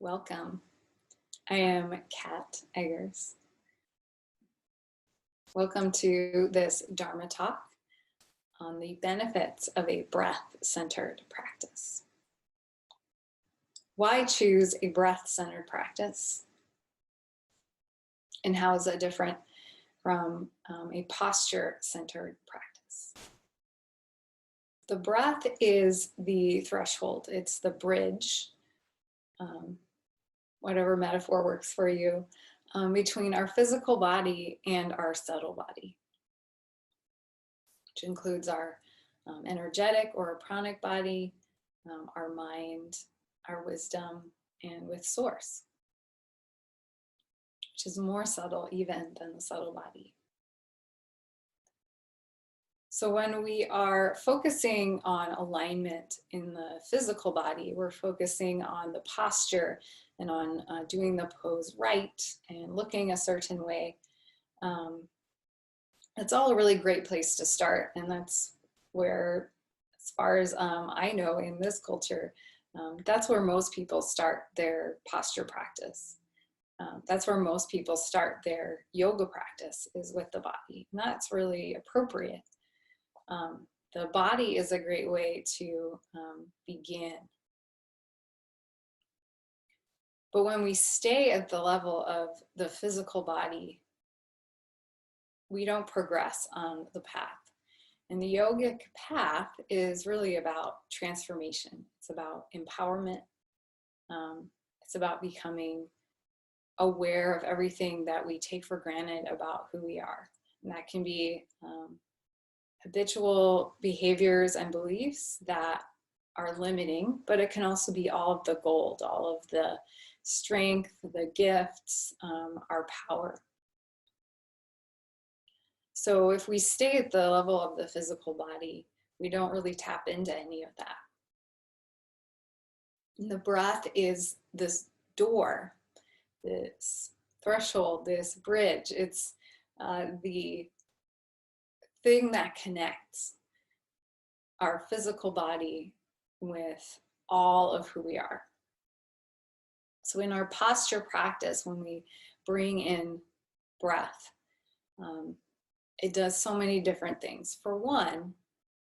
Welcome. I am Kat Eggers. Welcome to this Dharma talk on the benefits of a breath-centered practice. Why choose a breath-centered practice? And how is it different from a posture-centered practice? The breath is the threshold. It's the bridge, whatever metaphor works for you, between our physical body and our subtle body, which includes our energetic or pranic body, our mind, our wisdom, and with source, which is more subtle even than the subtle body. So when we are focusing on alignment in the physical body, we're focusing on the posture and on doing the pose right and looking a certain way. It's all a really great place to start. And that's where, as far as I know in this culture, that's where most people start their posture practice. That's where most people start their yoga practice, is with the body. And that's really appropriate. The body is a great way to begin. But when we stay at the level of the physical body, we don't progress on the path. And the yogic path is really about transformation. It's about empowerment. It's about becoming aware of everything that we take for granted about who we are. And that can be habitual behaviors and beliefs that are limiting, but it can also be all of the gold, all of the strength, the gifts, our power. So if we stay at the level of the physical body, we don't really tap into any of that. And the breath is this door, this threshold, this bridge. It's the thing that connects our physical body with all of who we are. So in our posture practice, when we bring in breath, it does so many different things. For one,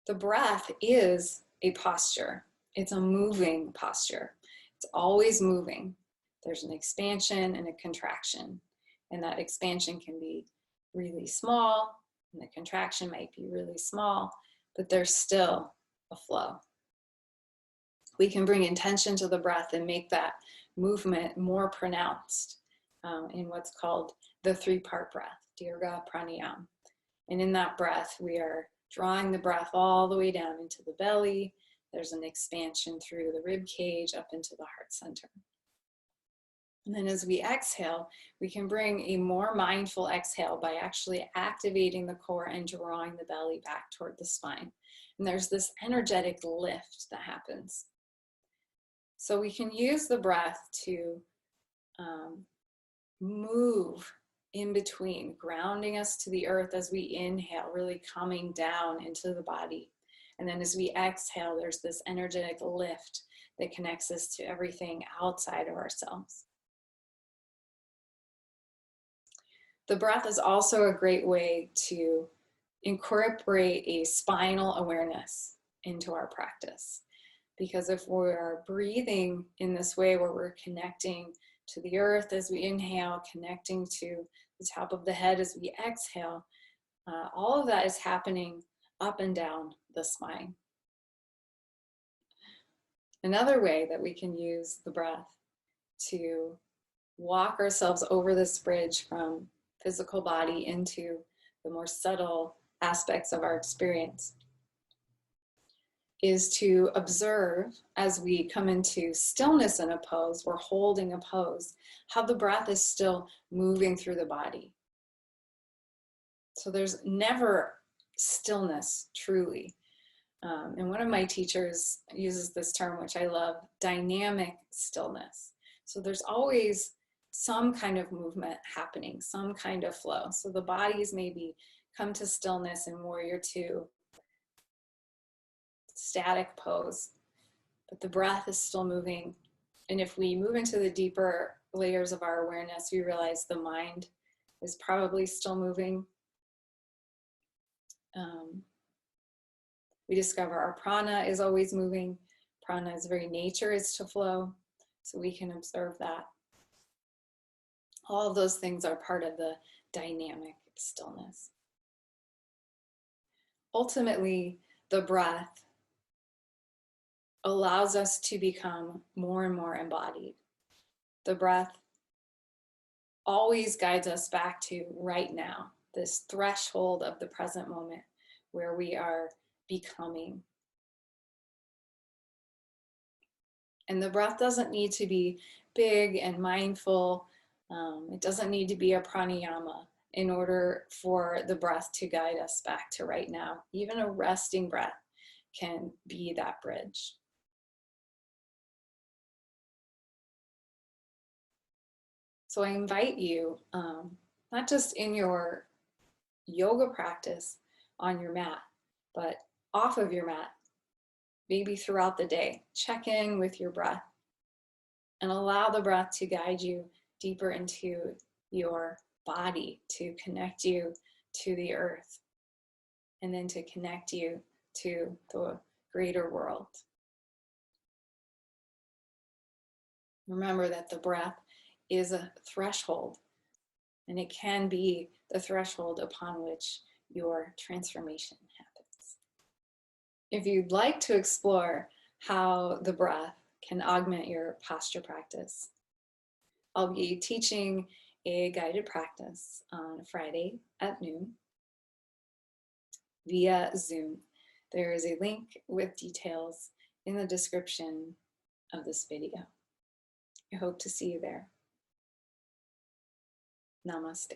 the breath is a posture. It's a moving posture. It's always moving. There's an expansion and a contraction. And that expansion can be really small, and the contraction might be really small, but there's still a flow. We can bring intention to the breath and make that movement more pronounced in what's called the three-part breath, Dirga Pranayam. And in that breath, we are drawing the breath all the way down into the belly. There's an expansion through the rib cage up into the heart center. And then as we exhale, we can bring a more mindful exhale by actually activating the core and drawing the belly back toward the spine. And there's this energetic lift that happens. So we can use the breath to move in between, grounding us to the earth as we inhale, really coming down into the body. And then as we exhale, there's this energetic lift that connects us to everything outside of ourselves. The breath is also a great way to incorporate a spinal awareness into our practice. Because if we're breathing in this way where we're connecting to the earth as we inhale, connecting to the top of the head as we exhale, all of that is happening up and down the spine. Another way that we can use the breath to walk ourselves over this bridge from physical body into the more subtle aspects of our experience is to observe as we come into stillness in a pose, we're holding a pose, how the breath is still moving through the body. So there's never stillness, truly. And one of my teachers uses this term, which I love, dynamic stillness. So there's always some kind of movement happening, some kind of flow. So the bodies maybe come to stillness in Warrior Two, static pose, but the breath is still moving And if we move into the deeper layers of our awareness, we realize the mind is probably still moving. We discover our prana is always moving. Prana's very nature is to flow, so we can observe that. All of those things are part of the dynamic stillness. Ultimately, the breath allows us to become more and more embodied. The breath always guides us back to right now, this threshold of the present moment where we are becoming. And the breath doesn't need to be big and mindful. It doesn't need to be a pranayama in order for the breath to guide us back to right now. Even a resting breath can be that bridge. So I invite you, not just in your yoga practice on your mat, but off of your mat, maybe throughout the day, check in with your breath and allow the breath to guide you deeper into your body, to connect you to the earth, and then to connect you to the greater world. Remember that the breath is a threshold, and it can be the threshold upon which your transformation happens. If you'd like to explore how the breath can augment your posture practice, I'll be teaching a guided practice on Friday at noon via Zoom. There is a link with details in the description of this video. I hope to see you there. Namaste.